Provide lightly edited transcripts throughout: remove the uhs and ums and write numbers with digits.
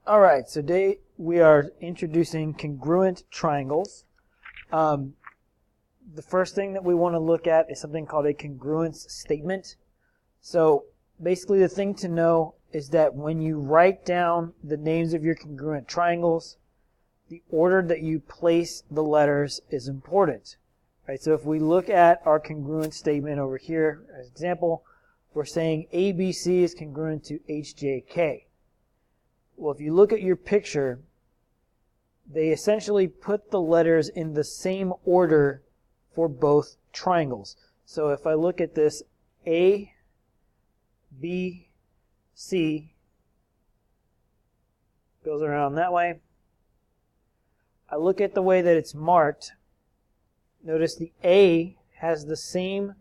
All right, so today we are introducing congruent triangles. The first thing that we want to look at is something called a congruence statement. So basically the thing to know is that when you write down the names of your congruent triangles, the order that you place the letters is important. Right? So if we look at our congruent statement over here as an example, we're saying ABC is congruent to HJK. Well, if you look at your picture, they essentially put the letters in the same order for both triangles. So if I look at this, A, B, C, goes around that way. I look at the way that it's marked. Notice the A has the same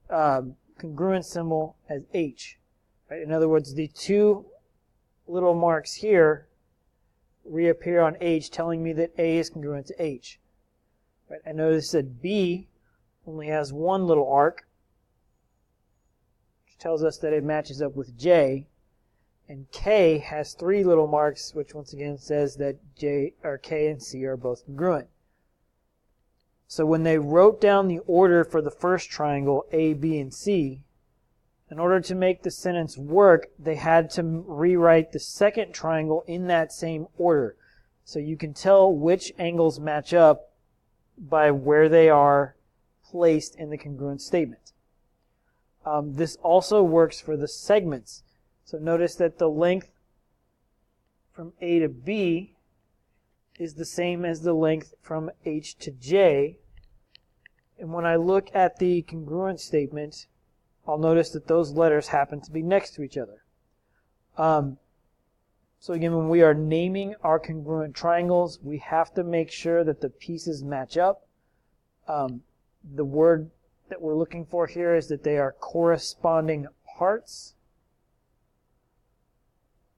congruent symbol as H. Right? In other words, the two little marks here reappear on H, telling me that A is congruent to H. Right? I notice that B only has one little arc, which tells us that it matches up with J, and K has three little marks, which once again says that J or K and C are both congruent. So when they wrote down the order for the first triangle, A, B, and C, in order to make the sentence work, they had to rewrite the second triangle in that same order. So you can tell which angles match up by where they are placed in the congruent statement. This also works for the segments. So notice that the length from A to B is the same as the length from H to J. And when I look at the congruent statement, I'll notice that those letters happen to be next to each other. So again, when we are naming our congruent triangles, we have to make sure that the pieces match up. The word that we're looking for here is that they are corresponding parts.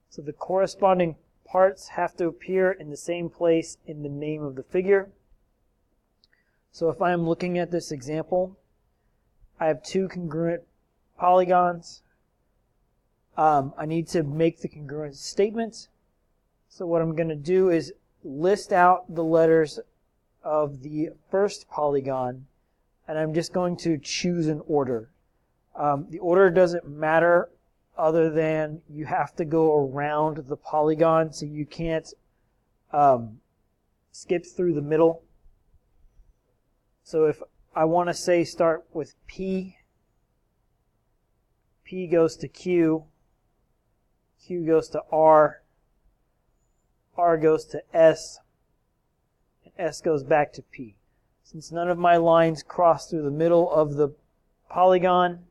So the corresponding parts have to appear in the same place in the name of the figure. So if I'm looking at this example, I have two congruent polygons. I need to make the congruent statement. So what I'm going to do is list out the letters of the first polygon, and I'm just going to choose an order. The order doesn't matter other than you have to go around the polygon, so you can't skip through the middle. So if I want to say start with P, P goes to Q, Q goes to R, R goes to S, and S goes back to P. Since none of my lines cross through the middle of the polygon,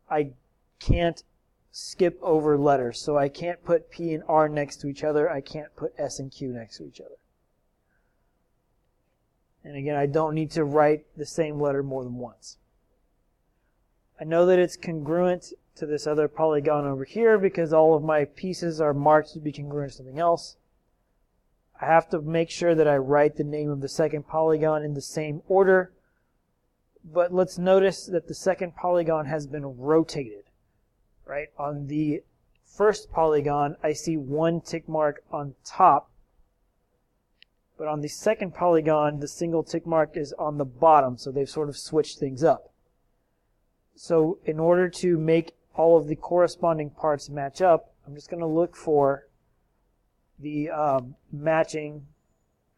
I can't skip over letters. So I can't put P and R next to each other. I can't put S and Q next to each other. And again, I don't need to write the same letter more than once. I know that it's congruent to this other polygon over here because all of my pieces are marked to be congruent to something else. I have to make sure that I write the name of the second polygon in the same order. But let's notice that the second polygon has been rotated. Right? On the first polygon, I see one tick mark on top. But on the second polygon, the single tick mark is on the bottom, so they've sort of switched things up. So in order to make all of the corresponding parts match up, I'm just going to look for the matching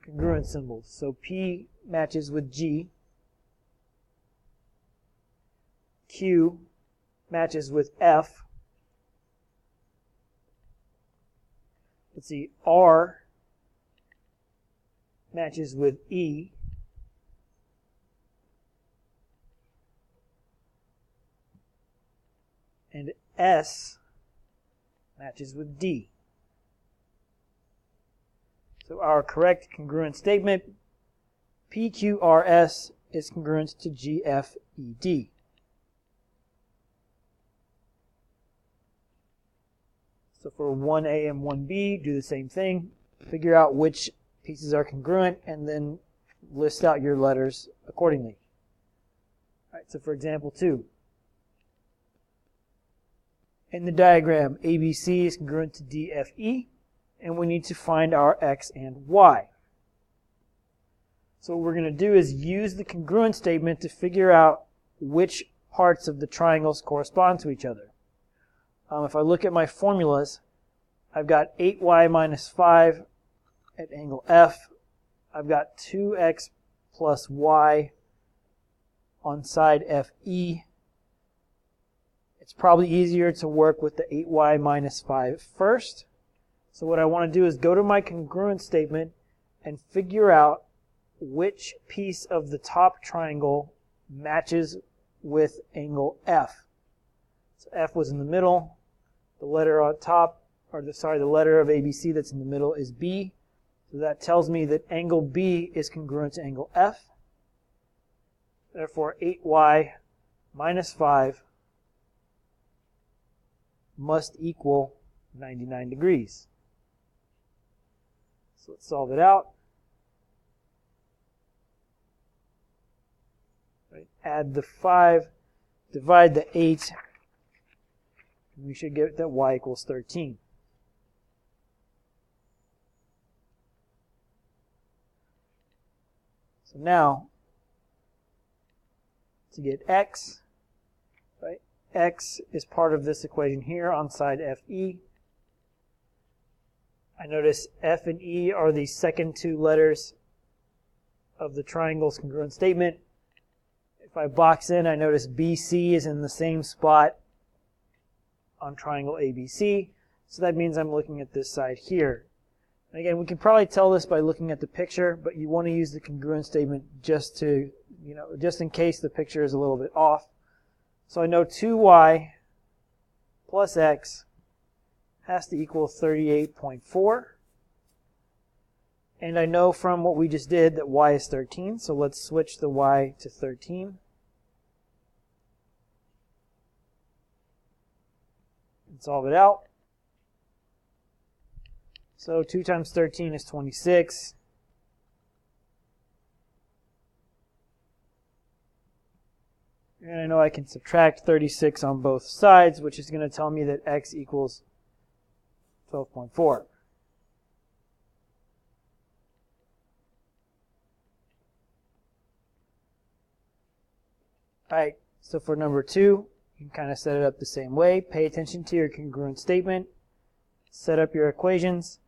congruent symbols. So P matches with G, Q matches with F, let's see, R matches with E, and S matches with D. So our correct congruent statement, PQRS, is congruent to GFED. So for 1A and 1B, do the same thing. Figure out which pieces are congruent and then list out your letters accordingly. All right, so for example 2, In the diagram, ABC is congruent to DFE, and we need to find our x and y. So what we're going to do is use the congruent statement to figure out which parts of the triangles correspond to each other. If I look at my formulas, I've got 8y minus 5 at angle F. I've got 2x plus y on side FE. It's probably easier to work with the 8y minus 5 first. So what I want to do is go to my congruent statement and figure out which piece of the top triangle matches with angle F. So F was in the middle. The letter on top, the letter of ABC that's in the middle is B. So that tells me that angle B is congruent to angle F. Therefore, 8y minus 5 must equal 99 degrees. So let's solve it out. Right. Add the 5, divide the 8, and we should get that y equals 13. So now, to get x, right? X is part of this equation here on side FE. I notice F and E are the second two letters of the triangle's congruent statement. If I box in, I notice BC is in the same spot on triangle ABC. So that means I'm looking at this side here. And again, we can probably tell this by looking at the picture, but you want to use the congruent statement just to, just in case the picture is a little bit off. So I know 2y plus x has to equal 38.4. And I know from what we just did that y is 13, so let's switch the y to 13. And solve it out. So 2 times 13 is 26. And I know I can subtract 36 on both sides, which is going to tell me that x equals 12.4. Alright, so for number 2, you can kind of set it up the same way. Pay attention to your congruent statement, set up your equations,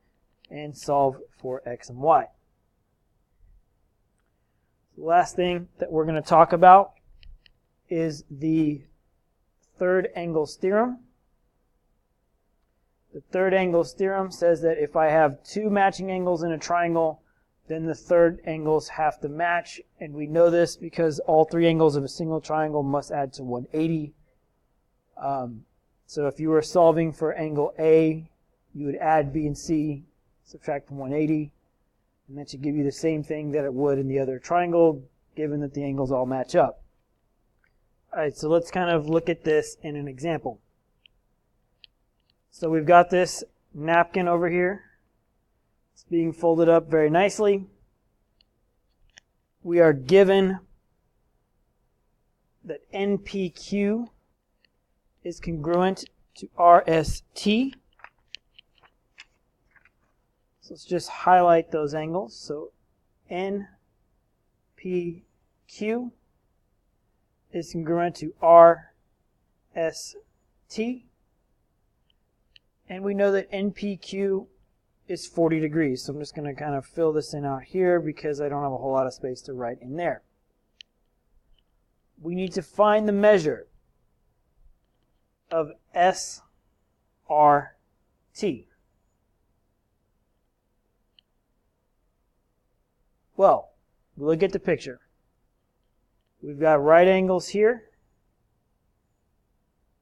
and solve for x and y. The last thing that we're going to talk about is the third angles theorem. The third angles theorem says that if I have two matching angles in a triangle, then the third angles have to match, and we know this because all three angles of a single triangle must add to 180. So if you were solving for angle A, you would add B and C, subtract from 180, and that should give you the same thing that it would in the other triangle, given that the angles all match up. Alright, so let's kind of look at this in an example. So we've got this napkin over here. It's being folded up very nicely. We are given that NPQ is congruent to RST. So let's just highlight those angles. So NPQ is congruent to RST. And we know that NPQ is 40 degrees. So I'm just going to kind of fill this in out here because I don't have a whole lot of space to write in there. We need to find the measure of SRT. Well, look at the picture. We've got right angles here.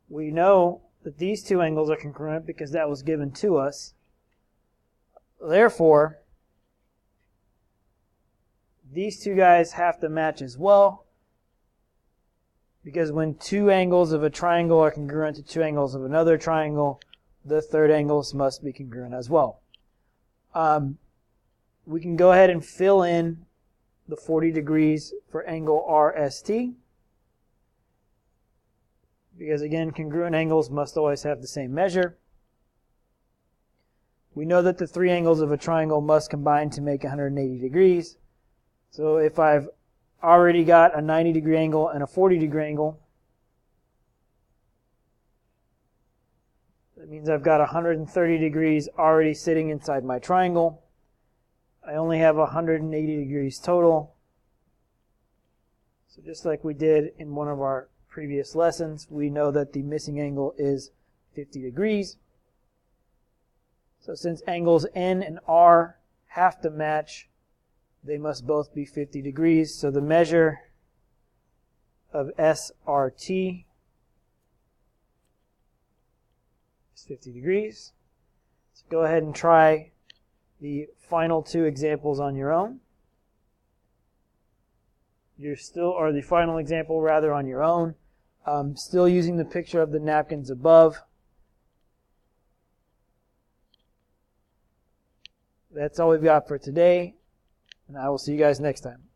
We know that these two angles are congruent because that was given to us. Therefore, these two guys have to match as well, because when two angles of a triangle are congruent to two angles of another triangle, the third angles must be congruent as well. We can go ahead and fill in the 40 degrees for angle RST. because again, congruent angles must always have the same measure. We know that the three angles of a triangle must combine to make 180 degrees. So if I've already got a 90 degree angle and a 40 degree angle, that means I've got 130 degrees already sitting inside my triangle. I only have 180 degrees total. So just like we did in one of our previous lessons, we know that the missing angle is 50 degrees. So since angles N and R have to match, they must both be 50 degrees. So the measure of SRT is 50 degrees. So go ahead and try the final two examples on your own. Or the final example rather on your own. Still using the picture of the napkins above. That's all we've got for today, and I will see you guys next time.